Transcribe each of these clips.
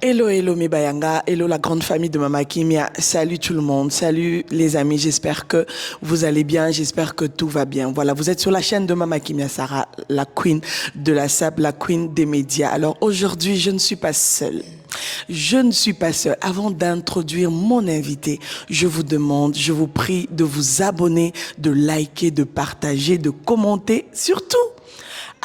Hello, hello mes Bayanga, hello la grande famille de Mama Kimia, salut tout le monde, salut les amis, j'espère que vous allez bien, j'espère que tout va bien. Voilà, vous êtes sur la chaîne de Mama Kimia Sarah, la queen de la sable, la queen des médias. Alors aujourd'hui, je ne suis pas seule. Je ne suis pas seule. Avant d'introduire mon invité, je vous demande, je vous prie de vous abonner, de liker, de partager, de commenter, surtout.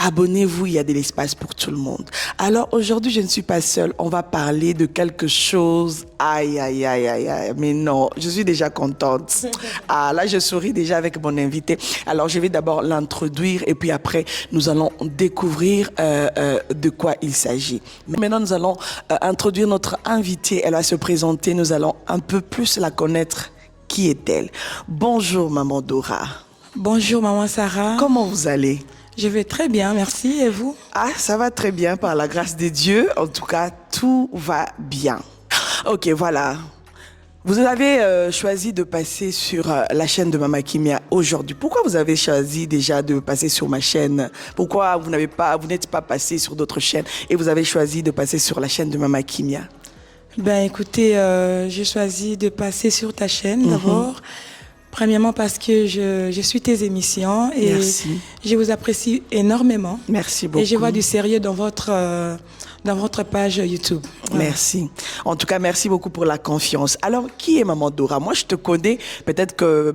Abonnez-vous, il y a de l'espace pour tout le monde. Alors aujourd'hui, je ne suis pas seule. On va parler de quelque chose. Aïe, aïe, aïe, aïe, aïe. Mais non, je suis déjà contente. Ah, là, je souris déjà avec mon invité. Alors, je vais d'abord l'introduire et puis après, nous allons découvrir de quoi il s'agit. Maintenant, nous allons introduire notre invitée. Elle va se présenter. Nous allons un peu plus la connaître. Qui est-elle? Bonjour, Maman Dora. Bonjour, Maman Sarah. Comment vous allez? Je vais très bien, merci. Et vous? Ah, ça va très bien, par la grâce de Dieu. En tout cas, tout va bien. Ok, voilà. Vous avez choisi de passer sur la chaîne de Mama Kimia aujourd'hui. Pourquoi vous avez choisi déjà de passer sur ma chaîne? Pourquoi vous n'êtes pas passé sur d'autres chaînes et vous avez choisi de passer sur la chaîne de Mama Kimia? Ben, écoutez, j'ai choisi de passer sur ta chaîne d'abord. Premièrement parce que je suis tes émissions et merci. Je vous apprécie énormément. Merci beaucoup. Et je vois du sérieux dans votre page YouTube. Voilà. Merci. En tout cas, merci beaucoup pour la confiance. Alors, qui est Maman Dora? Moi, je te connais. Peut-être que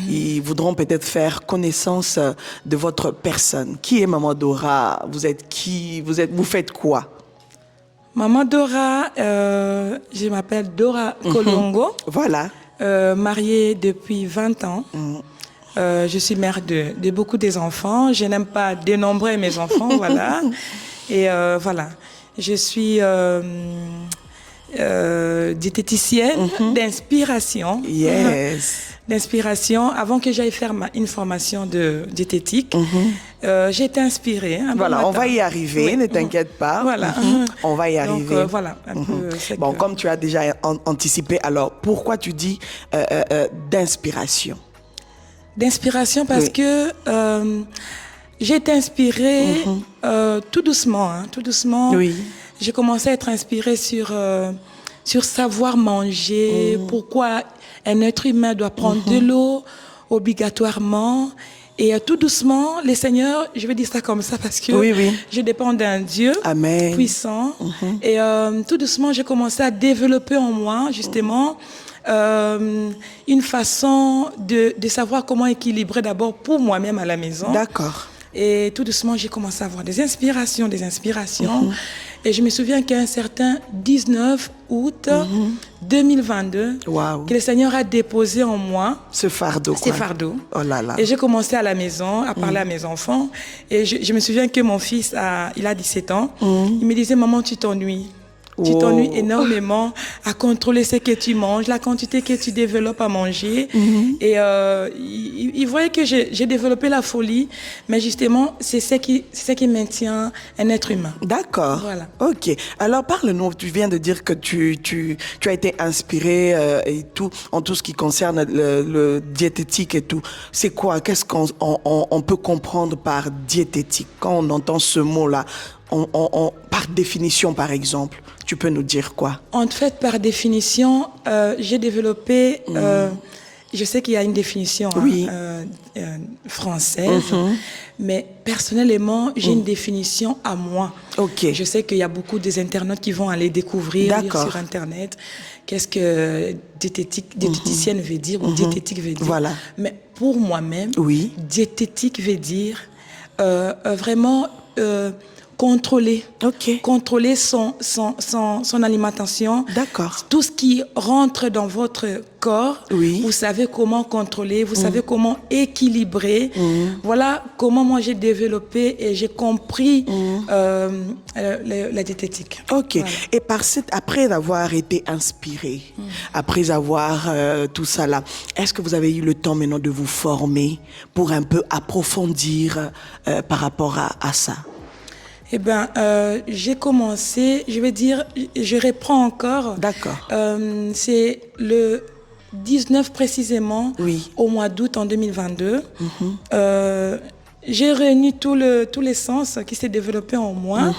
ils voudront peut-être faire connaissance de votre personne. Qui est Maman Dora? Vous êtes qui? Vous faites quoi? Maman Dora, je m'appelle Dora Kolongo. Voilà. Mariée depuis 20 ans. Je suis mère de beaucoup des enfants. Je n'aime pas dénombrer mes enfants, voilà. Et voilà, je suis diététicienne d'inspiration. Yes. D'inspiration. Avant que j'aille faire une formation de diététique, j'ai été inspirée. Voilà, on va y arriver, oui. Ne t'inquiète pas. Voilà. On va y arriver. Donc, voilà. Un peu, bon, comme tu as déjà anticipé, alors pourquoi tu dis d'inspiration? D'inspiration parce que j'ai été inspirée tout doucement. Tout doucement. Oui. J'ai commencé à être inspirée sur savoir manger, pourquoi un être humain doit prendre de l'eau obligatoirement. Et tout doucement, les seigneurs, je vais dire ça comme ça parce que je dépends d'un Dieu puissant. Et tout doucement, j'ai commencé à développer en moi, justement, une façon de savoir comment équilibrer d'abord pour moi-même à la maison. D'accord. Et tout doucement, j'ai commencé à avoir des inspirations. Et je me souviens qu'un certain 19 août 2022, que le Seigneur a déposé en moi ce fardeau. Oh là là. Et j'ai commencé à la maison à parler à mes enfants. Et je me souviens que mon fils, il a 17 ans. Il me disait, maman, tu t'ennuies. Tu t'ennuies énormément à contrôler ce que tu manges, la quantité que tu développes à manger. Et il voyait que j'ai développé la folie, mais justement, c'est ce qui maintient un être humain. D'accord. Voilà. Ok. Alors, parle-nous. Tu viens de dire que tu as été inspirée et tout, en tout ce qui concerne le diététique et tout. C'est quoi? Qu'est-ce qu'on peut comprendre par diététique? Quand on entend ce mot-là, par définition, par exemple, tu peux nous dire quoi? En fait, par définition, j'ai développé... je sais qu'il y a une définition française, mais personnellement, j'ai une définition à moi. Okay. Je sais qu'il y a beaucoup des internautes qui vont aller découvrir sur Internet qu'est-ce que diététicienne veut dire ou diététique veut dire. Voilà. Mais pour moi-même, diététique veut dire vraiment... contrôler son alimentation. D'accord. Tout ce qui rentre dans votre corps, vous savez comment contrôler, vous savez comment équilibrer. Voilà comment moi j'ai développé et j'ai compris la diététique. Ok. Voilà. Et après avoir été inspiré, après avoir tout ça là, est-ce que vous avez eu le temps maintenant de vous former pour un peu approfondir par rapport à ça? Eh bien, j'ai commencé, je vais dire, je reprends encore. D'accord. C'est le 19 précisément, au mois d'août en 2022. J'ai réuni tous les sens qui s'est développé en moi.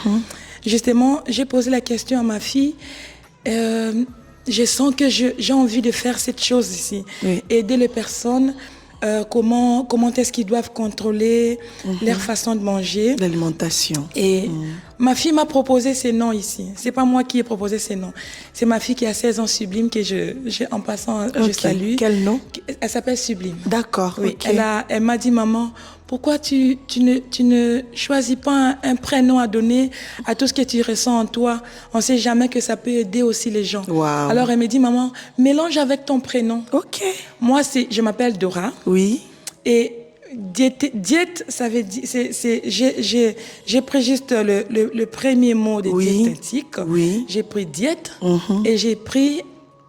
Justement, j'ai posé la question à ma fille. Je sens que j'ai envie de faire cette chose ici. Oui. Aider les personnes, comment est-ce qu'ils doivent contrôler leur façon de manger. L'alimentation. Et ma fille m'a proposé ces noms ici. C'est pas moi qui ai proposé ces noms. C'est ma fille qui a 16 ans, Sublime, que en passant, je salue. Quel nom? Elle s'appelle Sublime. D'accord, Oui, ok. elle m'a dit, maman, pourquoi tu ne choisis pas un prénom à donner à tout ce que tu ressens en toi? On ne sait jamais que ça peut aider aussi les gens. Wow. Alors elle me dit, maman, mélange avec ton prénom. Ok. Moi, je m'appelle Dora. Oui. Et diète, ça veut dire, j'ai pris juste le premier mot de diététique. Oui. J'ai pris diète et j'ai pris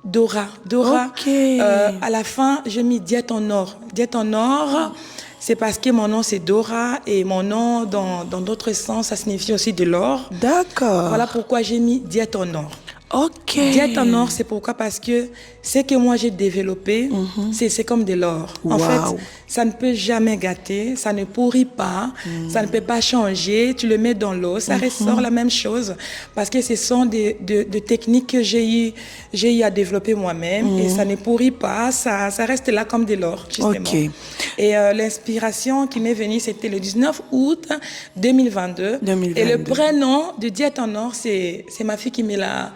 Dora. Dora. Ok. À la fin, j'ai mis diète en or. Diète en or, c'est parce que mon nom c'est Dora et mon nom dans d'autres sens, ça signifie aussi de l'or. D'accord. Voilà pourquoi j'ai mis diète en or. Ok. Diète en or, c'est pourquoi? Parce que ce que moi j'ai développé, c'est comme de l'or. En fait, ça ne peut jamais gâter, ça ne pourrit pas, ça ne peut pas changer. Tu le mets dans l'eau, ça ressort la même chose. Parce que ce sont des techniques que j'ai eu à développer moi-même et ça ne pourrit pas, ça reste là comme de l'or, justement. Ok. Et l'inspiration qui m'est venue, c'était le 19 août 2022. Et le prénom de Diète en or, c'est ma fille qui me l'a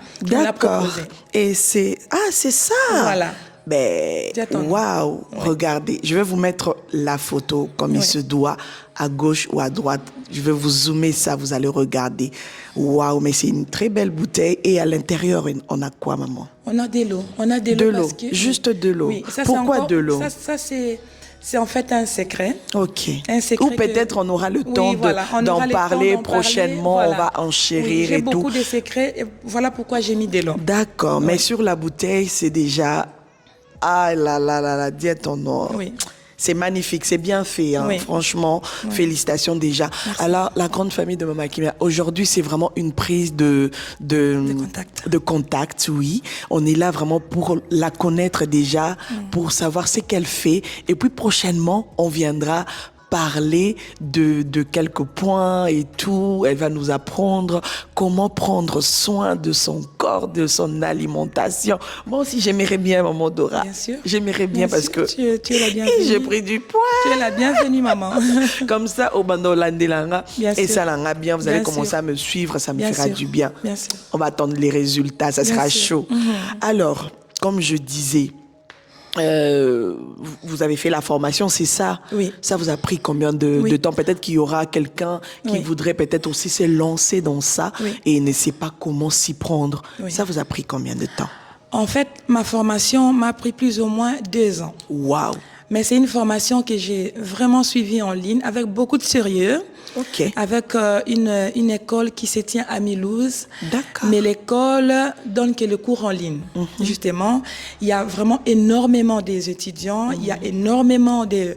proposé. Et c'est ça. Voilà. Ben, waouh, regardez, je vais vous mettre la photo comme il se doit, à gauche ou à droite. Je vais vous zoomer ça, vous allez regarder. Waouh, mais c'est une très belle bouteille. Et à l'intérieur, on a quoi, maman? On a de l'eau. On a de l'eau. Juste de l'eau. Oui, pourquoi de l'eau? Ça c'est en fait un secret. Ok. Un secret. Ou peut-être on aura le temps d'en parler prochainement, on va enchérir et tout. J'ai beaucoup de secrets, et voilà pourquoi j'ai mis de l'eau. D'accord, mais sur la bouteille, c'est déjà... Ah là là là là, diète en or. Oui. C'est magnifique, c'est bien fait, hein. Franchement, félicitations déjà. Merci. Alors, la grande famille de Mama Kimia, aujourd'hui, c'est vraiment une prise de contact, oui. On est là vraiment pour la connaître déjà, pour savoir ce qu'elle fait. Et puis prochainement, on viendra parler de quelques points et tout. Elle va nous apprendre comment prendre soin de son corps, de son alimentation. Moi aussi, j'aimerais bien, maman Dora. Bien sûr. J'aimerais bien parce que tu es la bienvenue. J'ai pris du poids. Tu es la bienvenue, maman. Comme ça, au bando landelanga et ça langa bien. Vous allez commencer à me suivre, ça me fera du bien. Bien sûr. On va attendre les résultats, ça sera chaud. Alors, comme je disais, vous avez fait la formation, c'est ça? Oui. Ça vous a pris combien de temps? Peut-être qu'il y aura quelqu'un qui voudrait peut-être aussi se lancer dans ça et ne sait pas comment s'y prendre. Ça vous a pris combien de temps? En fait, ma formation m'a pris plus ou moins 2 ans. Waouh! Mais c'est une formation que j'ai vraiment suivie en ligne avec beaucoup de sérieux. Ok. Avec une école qui se tient à Mulhouse. D'accord. Mais l'école donne que le cours en ligne. Justement, il y a vraiment énormément des étudiants, il y a énormément de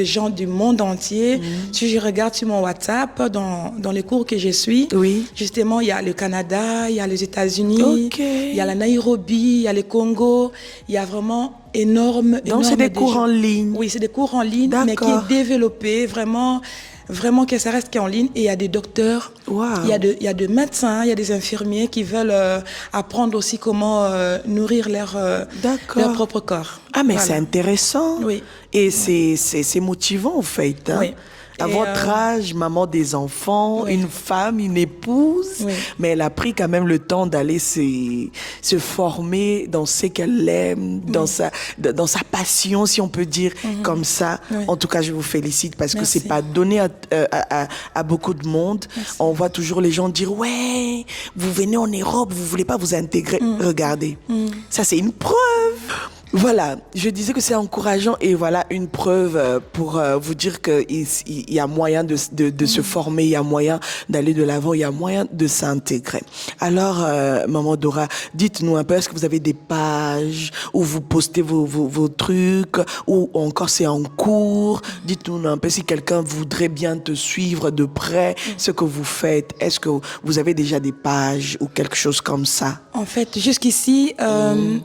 gens du monde entier. Si je regarde sur mon WhatsApp, dans les cours que je suis, justement, il y a le Canada, il y a les États-Unis, il y a la Nairobi, il y a le Congo, il y a vraiment énorme. Donc c'est des cours en ligne. Oui, c'est des cours en ligne, mais qui est développé vraiment que ça reste qu'en ligne. Et il y a des docteurs, il y a des médecins, il y a des infirmiers qui veulent apprendre aussi comment nourrir leur propre corps. Ah, mais c'est intéressant. Oui. Et c'est motivant, en fait. Hein? Oui. À votre âge, maman des enfants, une femme, une épouse, mais elle a pris quand même le temps d'aller se former dans ce qu'elle aime, dans sa passion, si on peut dire comme ça. En tout cas, je vous félicite parce que c'est pas donné à beaucoup de monde. On voit toujours les gens dire, ouais, vous venez en Europe, vous voulez pas vous intégrer. Regardez, ça c'est une preuve. Voilà, je disais que c'est encourageant et voilà une preuve pour vous dire qu'il y a moyen de se former, il y a moyen d'aller de l'avant, il y a moyen de s'intégrer. Alors, maman Dora, dites-nous un peu, est-ce que vous avez des pages où vous postez vos trucs ou encore c'est en cours? Dites-nous un peu si quelqu'un voudrait bien te suivre de près, ce que vous faites. Est-ce que vous avez déjà des pages ou quelque chose comme ça? En fait, jusqu'ici,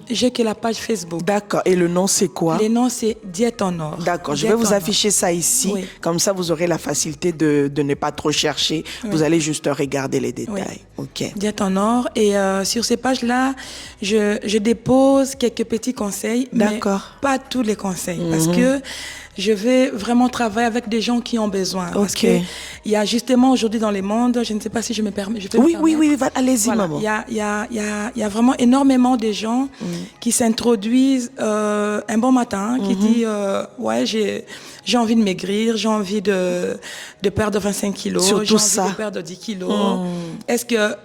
j'ai que la page Facebook. D'accord. Et le nom, c'est quoi? Le nom, c'est Diète en or. D'accord. Je vais Diète vous en or. afficher ça ici. Oui. Comme ça, vous aurez la facilité de ne pas trop chercher. Vous allez juste regarder les détails. OK. Diète en or. Et sur ces pages-là, je dépose quelques petits conseils. D'accord. Mais pas tous les conseils. Parce que je vais vraiment travailler avec des gens qui ont besoin. Parce que il y a justement aujourd'hui dans le monde, je ne sais pas si je me permets. Je peux me permettre. Oui, allez-y, Voilà. maman. Il y a vraiment énormément de gens qui s'introduisent un bon matin, qui disent ouais, j'ai envie de maigrir, j'ai envie de perdre 25 kilos, Surtout j'ai envie ça. de perdre 10 kilos. Est-ce que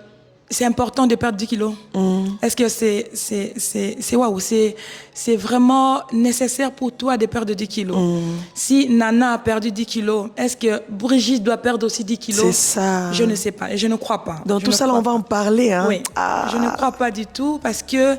c'est important de perdre 10 kilos? Est-ce que c'est vraiment nécessaire pour toi de perdre 10 kilos? Si Nana a perdu 10 kilos, est-ce que Brigitte doit perdre aussi 10 kilos? C'est ça. Je ne sais pas et je ne crois pas. Dans tout ça, là, on va en parler. Hein? Oui, je ne crois pas du tout parce que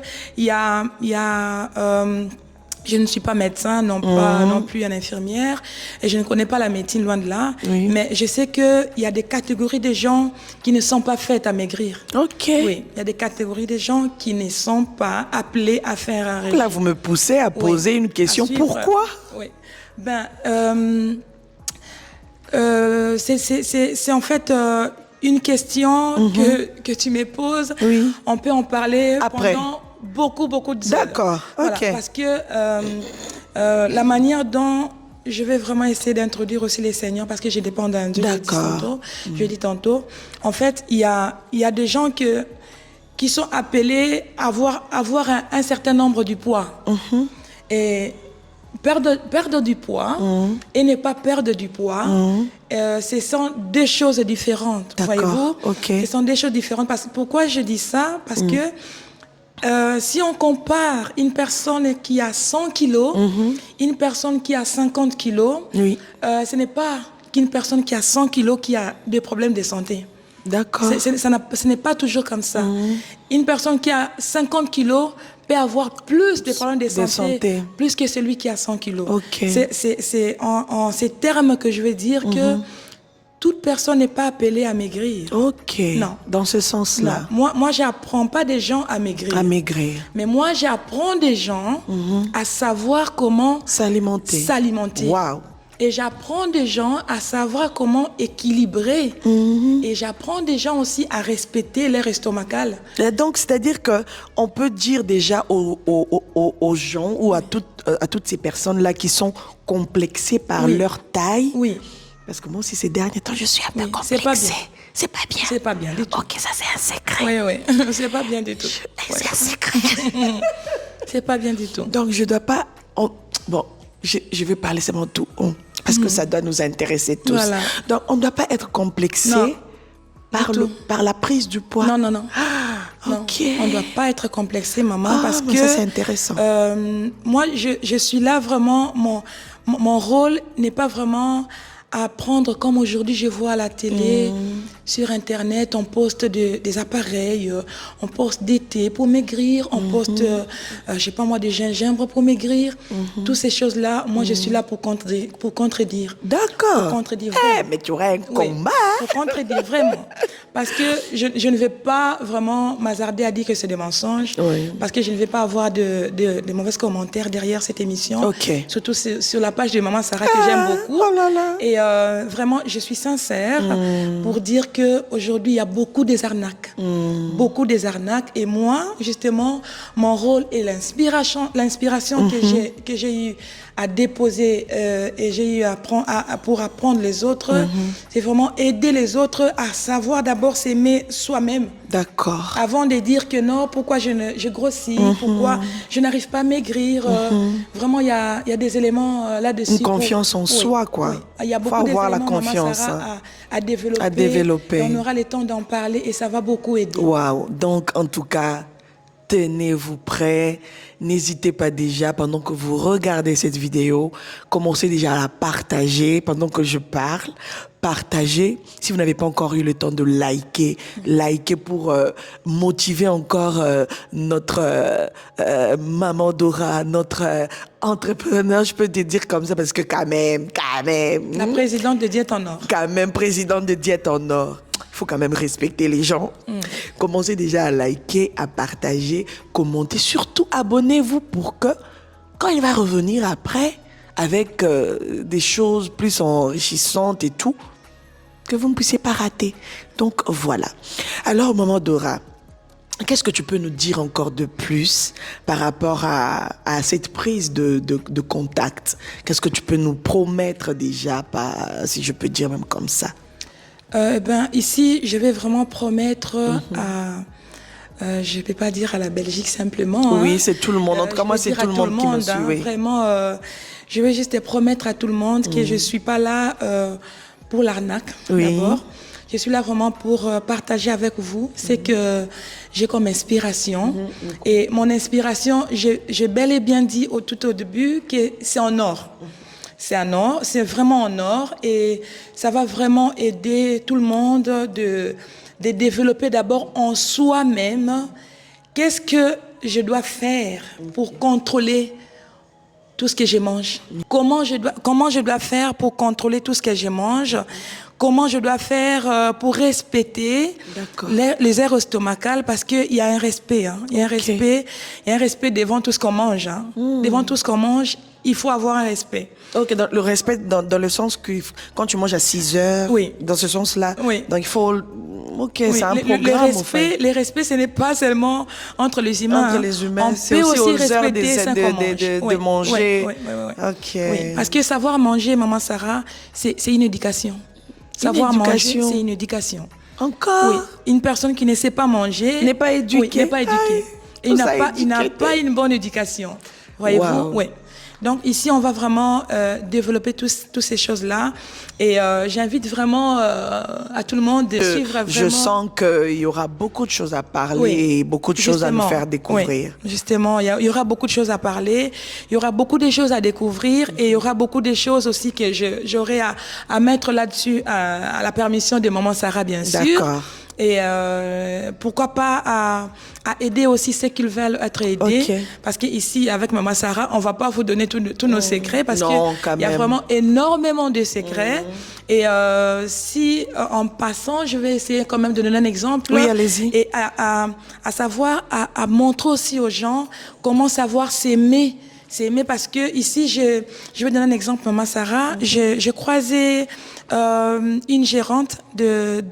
je ne suis pas médecin, non plus une infirmière, et je ne connais pas la médecine, loin de là. Oui. Mais je sais qu'il y a des catégories de gens qui ne sont pas faites à maigrir. OK. Oui, il y a des catégories de gens qui ne sont pas appelés à faire un régime. Là, vous me poussez à poser une question. À suivre. Pourquoi? Oui. C'est en fait une question que tu me poses. Oui. On peut en parler Après. pendant beaucoup de heures. D'accord, Voilà, OK. parce que la manière dont je vais vraiment essayer d'introduire aussi les seniors, parce que je dépends d'un Dieu, je l'ai dit tantôt. En fait, il y a des gens qui sont appelés à avoir un certain nombre du poids. Et perdre du poids et ne pas perdre du poids, ce sont deux choses différentes. Voyez-vous? OK. Ce sont des choses différentes. Pourquoi je dis ça? Parce que si on compare une personne qui a 100 kilos, une personne qui a 50 kilos, ce n'est pas qu'une personne qui a 100 kilos qui a des problèmes de santé. D'accord. Ce n'est pas toujours comme ça. Une personne qui a 50 kilos peut avoir plus de problèmes de santé, plus que celui qui a 100 kilos. Okay. C'est en ces termes que je veux dire que toute personne n'est pas appelée à maigrir. OK. Non. Dans ce sens-là. Moi, j'apprends pas des gens à maigrir. À maigrir. Mais moi, j'apprends des gens à savoir comment s'alimenter. Waouh. Et j'apprends des gens à savoir comment équilibrer. Et j'apprends des gens aussi à respecter leur estomacal. Et donc, c'est-à-dire qu'on peut dire déjà aux gens ou à toutes ces personnes-là qui sont complexées par leur taille. Oui. Parce que moi aussi, ces derniers temps, je suis un peu complexée. C'est pas bien. C'est pas bien. C'est pas bien du tout. OK, ça c'est un secret. Oui. C'est pas bien du tout. C'est un secret. C'est pas bien du tout. Donc, je dois pas... Bon, je vais parler seulement tout. Parce que ça doit nous intéresser tous. Voilà. Donc, on ne doit pas être complexé par la prise du poids. Non. OK. Non, on ne doit pas être complexé, maman, parce que... ça, c'est intéressant. Moi, je suis là vraiment... Mon rôle n'est pas vraiment à prendre comme aujourd'hui, je vois à la télé, sur Internet, on poste des appareils, on poste des thés pour maigrir, on poste, je sais pas moi, des gingembre pour maigrir. Toutes ces choses-là, moi, je suis là pour contredire. D'accord. Pour contredire. Mais tu aurais un combat. Pour contredire, vraiment. Parce que je ne vais pas vraiment m'hasarder à dire que c'est des mensonges. Parce que je ne vais pas avoir de mauvais commentaires derrière cette émission. OK. Surtout sur la page de Maman Sarah que j'aime beaucoup. Oh là là. Et vraiment, je suis sincère pour dire qu'aujourd'hui, il y a beaucoup des arnaques. Beaucoup des arnaques. Et moi, justement, mon rôle est l'inspiration que j'ai eu à déposer et j'ai eu pour apprendre les autres. C'est vraiment aider les autres à savoir d'abord s'aimer soi-même. D'accord. Avant de dire que non, pourquoi je grossis, pourquoi je n'arrive pas à maigrir. Vraiment, il y a des éléments là-dessus. Une confiance en soi, quoi. Il y a beaucoup d'éléments, la confiance, Maman Sarah, à développer. On aura le temps d'en parler et ça va beaucoup aider. Waouh. Donc, en tout cas, tenez-vous prêts. N'hésitez pas déjà, pendant que vous regardez cette vidéo, commencez déjà à la partager pendant que je parle. Partagez. Si vous n'avez pas encore eu le temps de liker pour motiver encore notre maman Dora, notre entrepreneur, je peux te dire comme ça, parce que quand même. La présidente de Diète en Or. Quand même, présidente de Diète en Or. faut quand même respecter les gens. Commencez déjà à liker, à partager, commenter. Surtout, abonnez-vous pour que, quand il va revenir après, avec des choses plus enrichissantes et tout, que vous ne puissiez pas rater. Donc, voilà. Alors, Maman Dora, qu'est-ce que tu peux nous dire encore de plus par rapport à cette prise de contact? Qu'est-ce que tu peux nous promettre déjà, si je peux dire même comme ça? Ici, je vais vraiment promettre je ne vais pas dire à la Belgique simplement. Oui, c'est tout le monde. En tout cas, moi, c'est tout le monde qui me suit. Oui. Vraiment, je vais juste promettre à tout le monde que je ne suis pas là pour l'arnaque, d'abord. Je suis là vraiment pour partager avec vous ce que j'ai comme inspiration. Et mon inspiration, j'ai bel et bien dit tout au début que c'est en or. C'est en or, c'est vraiment en or. Et ça va vraiment aider tout le monde de développer d'abord en soi-même qu'est-ce que je dois faire pour contrôler tout ce que je mange. Comment je dois faire pour contrôler tout ce que je mange. Comment je dois faire pour respecter les aires estomacales, parce qu'il y a un respect. Hein. Il y a un respect devant tout ce qu'on mange. Hein. Devant tout ce qu'on mange, il faut avoir un respect. Ok, le respect dans le sens que quand tu manges à 6 heures, dans ce sens-là, donc il faut... Ok, c'est un programme, en fait. Les respects, ce n'est pas seulement entre les humains. Entre les humains, c'est aussi aux heures de manger. Oui, parce que savoir manger, Maman Sarah, c'est une éducation. Savoir manger, c'est une éducation. Encore? Oui, une personne qui ne sait pas manger... N'est pas éduquée. N'est pas éduquée. Et il n'a pas une bonne éducation. Voyez-vous? Oui. Donc ici, on va vraiment développer toutes ces choses-là. Et j'invite vraiment à tout le monde de suivre vraiment... Je sens qu'il y aura beaucoup de choses à parler et beaucoup de choses à nous faire découvrir. Oui, justement, il y aura beaucoup de choses à parler, il y aura beaucoup de choses à découvrir et il y aura beaucoup de choses aussi que j'aurai à mettre là-dessus, à la permission de Maman Sarah, bien sûr. D'accord. Et pourquoi pas à aider aussi ceux qui veulent être aidés. Parce qu'ici, avec Maman Sarah, on ne va pas vous donner tous nos secrets parce qu'il y a vraiment énormément de secrets. Et si, en passant, je vais essayer quand même de donner un exemple. Oui, allez-y. Et à savoir, à montrer aussi aux gens comment savoir s'aimer. S'aimer parce que ici, je vais donner un exemple, Maman Sarah. J'ai croisé une gérante de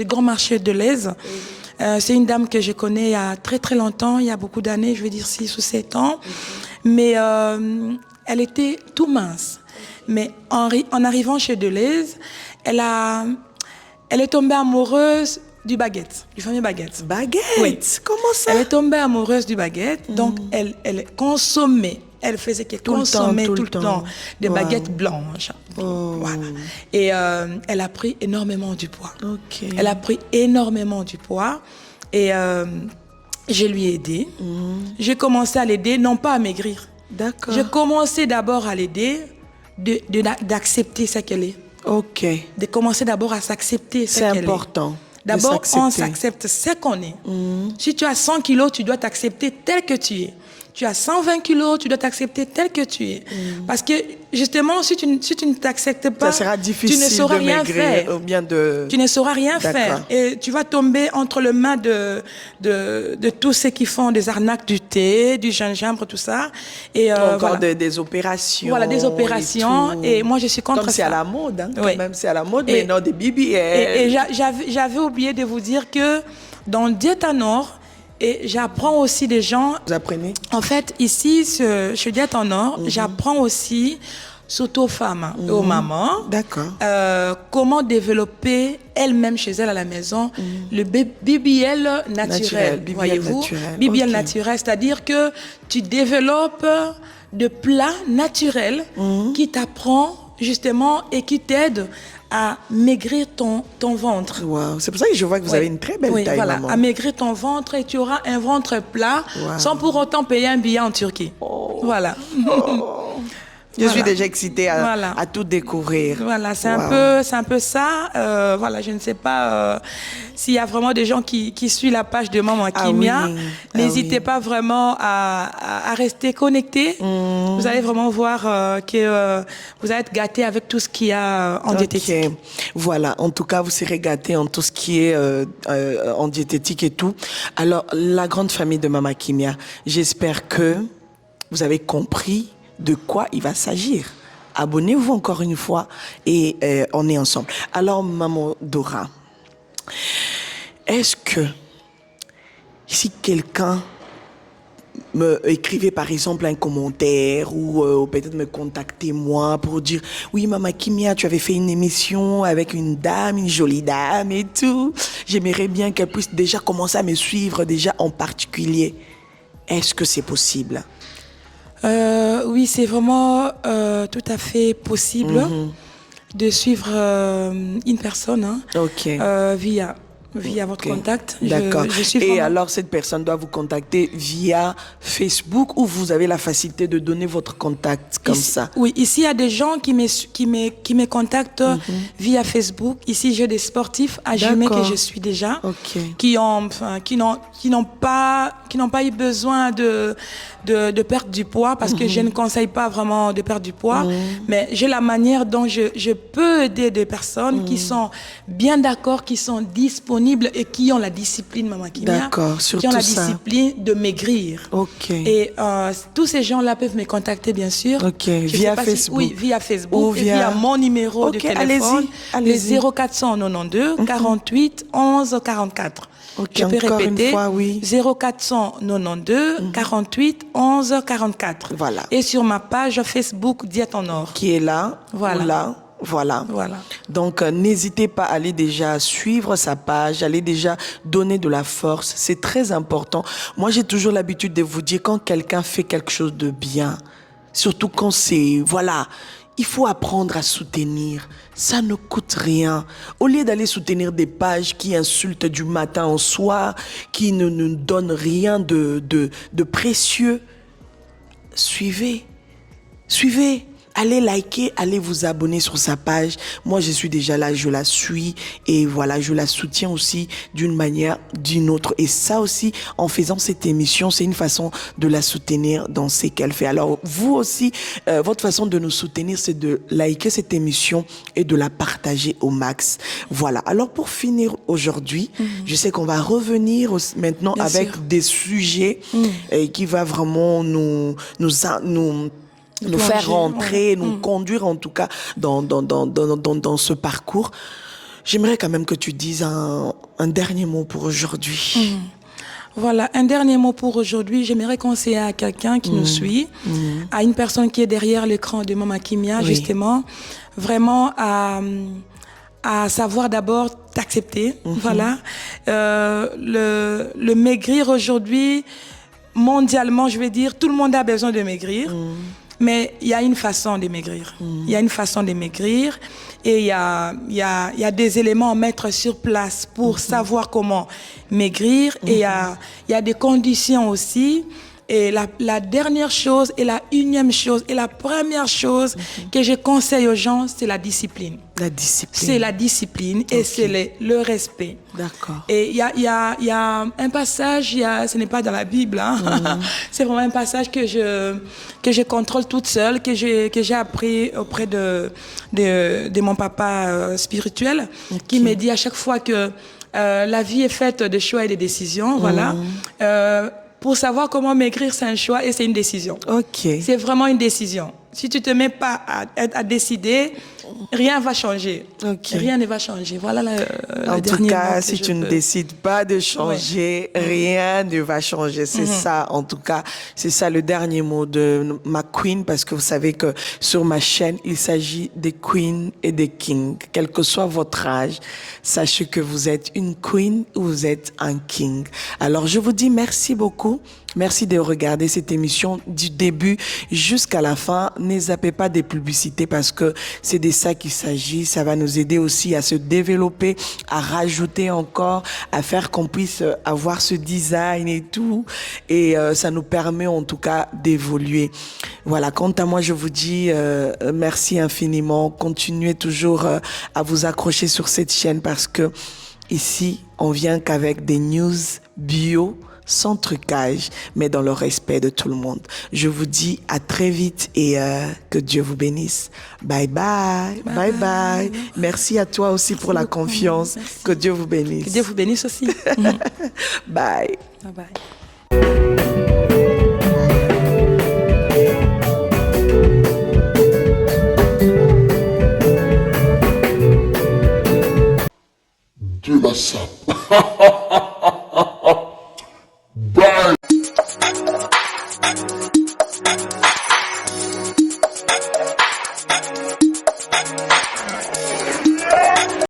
grand marché de Lèze. C'est une dame que je connais il y a très très longtemps, il y a beaucoup d'années, je veux dire 6 ou 7 ans. Mais elle était tout mince. Mais en arrivant chez Deleuze, elle est tombée amoureuse du baguette, du fameux baguette. Baguette? Oui. Comment ça? Elle est tombée amoureuse du baguette, donc elle consommait. Elle faisait qu'elle consommait tout le temps des baguettes blanches. Voilà. Et elle a pris énormément du poids. Elle a pris énormément du poids. Et je lui ai aidé. J'ai commencé à l'aider, non pas à maigrir. D'accord. J'ai commencé d'abord à l'aider d'accepter ce qu'elle est. Ok. De commencer d'abord à s'accepter ce qu'elle est. C'est important. D'abord, on s'accepte ce qu'on est. Si tu as 100 kilos, tu dois t'accepter tel que tu es. Tu as 120 kilos, tu dois t'accepter tel que tu es. Parce que, justement, si tu ne t'acceptes pas, ça sera difficile tu ne sauras rien faire. Ou bien de... Tu ne sauras rien faire. Et tu vas tomber entre les mains de tous ceux qui font des arnaques du thé, du gingembre, tout ça. Et encore des opérations. Voilà, des opérations. Et moi, je suis contre ça. Comme c'est à la mode, hein, quand même, c'est à la mode, mais non, des BBL. Et j'avais oublié de vous dire que dans Diète en Or, et j'apprends aussi des gens... Vous apprenez? En fait, ici, chez Diète en Or, j'apprends aussi, surtout aux femmes et aux mamans, comment développer elle-même chez elle à la maison le BBL naturel. Voyez-vous? BBL naturel, c'est-à-dire que tu développes de plats naturels qui t'apprend justement et qui t'aident à maigrir ton ventre. Wow. C'est pour ça que je vois que vous avez une très belle taille, voilà, maman. à maigrir ton ventre et tu auras un ventre plat sans pour autant payer un billet en Turquie. Voilà. Je suis déjà excitée à tout découvrir. Voilà, c'est Wow. un peu ça. Voilà, je ne sais pas s'il y a vraiment des gens qui suivent la page de Maman Kimia. Oui. N'hésitez pas vraiment à rester connectés. Vous allez vraiment voir que vous allez être gâtés avec tout ce qu'il y a en diététique. Ok. Voilà, en tout cas, vous serez gâtés en tout ce qui est en diététique et tout. Alors, la grande famille de Maman Kimia, j'espère que vous avez compris de quoi il va s'agir. Abonnez-vous encore une fois et on est ensemble. Alors, Maman Dora, est-ce que si quelqu'un me écrivait par exemple un commentaire ou peut-être me contacter moi pour dire oui Maman Kimia, tu avais fait une émission avec une dame, une jolie dame et tout, j'aimerais bien qu'elle puisse déjà commencer à me suivre déjà en particulier. Est-ce que c'est possible? Oui, c'est vraiment tout à fait possible de suivre une personne via votre contact. D'accord. Je suis Et vraiment... alors, cette personne doit vous contacter via Facebook ou vous avez la facilité de donner votre contact comme ça? Oui, ici, il y a des gens qui me contactent via Facebook. Ici, j'ai des sportifs à Jumet que je suis déjà, qui n'ont pas eu besoin de perdre du poids parce que je ne conseille pas vraiment de perdre du poids, mais j'ai la manière dont je peux aider des personnes qui sont bien d'accord, qui sont disponibles et qui ont la discipline, Maman Kimia. D'accord, surtout qui ont la ça. discipline de maigrir. Ok. Et tous ces gens-là peuvent me contacter, bien sûr. Ok, Je via sais pas Facebook. Oui, via Facebook Ou et via mon numéro de téléphone, allez-y. le 0492 48 11 44. Ok, Je peux encore répéter, une fois, oui. 0492 48 11 44. Voilà. Et sur ma page Facebook Diète en Or. Qui est là, Voilà. ou là. Voilà. Voilà. Donc, n'hésitez pas à aller déjà suivre sa page, allez déjà donner de la force. C'est très important. Moi, j'ai toujours l'habitude de vous dire quand quelqu'un fait quelque chose de bien, surtout quand c'est, voilà, il faut apprendre à soutenir. Ça ne coûte rien. Au lieu d'aller soutenir des pages qui insultent du matin au soir, qui ne nous donnent rien de précieux, suivez. Allez liker, allez vous abonner sur sa page. Moi, je suis déjà là, je la suis et voilà, je la soutiens aussi d'une manière, d'une autre. Et ça aussi, en faisant cette émission, c'est une façon de la soutenir dans ce qu'elle fait. Alors, vous aussi, votre façon de nous soutenir, c'est de liker cette émission et de la partager au max. Voilà. Alors, pour finir aujourd'hui, je sais qu'on va revenir maintenant Bien avec sûr. des sujets qui va vraiment nous faire rentrer, nous conduire en tout cas dans ce parcours. J'aimerais quand même que tu dises un dernier mot pour aujourd'hui. Voilà, un dernier mot pour aujourd'hui. J'aimerais conseiller à quelqu'un qui nous suit, à une personne qui est derrière l'écran de Maman Kimia, justement, vraiment à savoir d'abord t'accepter. Voilà. Le maigrir aujourd'hui, mondialement, je vais dire, tout le monde a besoin de maigrir. Mais il y a une façon de maigrir. Il y a une façon de maigrir et il y a des éléments à mettre sur place pour savoir comment maigrir. Et il y a des conditions aussi. Et la dernière chose et la unième chose et la première chose que je conseille aux gens, c'est la discipline. La discipline. C'est la discipline et c'est le respect. D'accord. Et il y a un passage, ce n'est pas dans la Bible, hein. C'est vraiment un passage que je contrôle toute seule, que j'ai appris auprès de mon papa spirituel, qui me dit à chaque fois que la vie est faite de choix et de décisions, voilà. Pour savoir comment maigrir, c'est un choix et c'est une décision. Ok. C'est vraiment une décision. Si tu te mets pas à décider, rien va changer. Ok. Rien ne va changer. Voilà le En tout dernier mot cas, que si je tu ne peux. décides pas de changer, rien ne va changer. C'est ça, en tout cas, c'est ça le dernier mot de ma queen, parce que vous savez que sur ma chaîne, il s'agit des queens et des kings. Quel que soit votre âge, sachez que vous êtes une queen ou vous êtes un king. Alors, je vous dis merci beaucoup. Merci de regarder cette émission du début jusqu'à la fin. ne zappez pas des publicités parce que c'est de ça qu'il s'agit. Ça va nous aider aussi à se développer, à rajouter encore, à faire qu'on puisse avoir ce design et tout. Et ça nous permet en tout cas d'évoluer. Voilà, quant à moi, je vous dis merci infiniment. Continuez toujours à vous accrocher sur cette chaîne parce que ici, on vient qu'avec des news bio, sans trucage, mais dans le respect de tout le monde. Je vous dis à très vite et que Dieu vous bénisse. Bye bye, bye bye. Merci à toi aussi pour la confiance. Merci. Que Dieu vous bénisse. Que Dieu vous bénisse aussi. Bye. Bye bye. De la sape.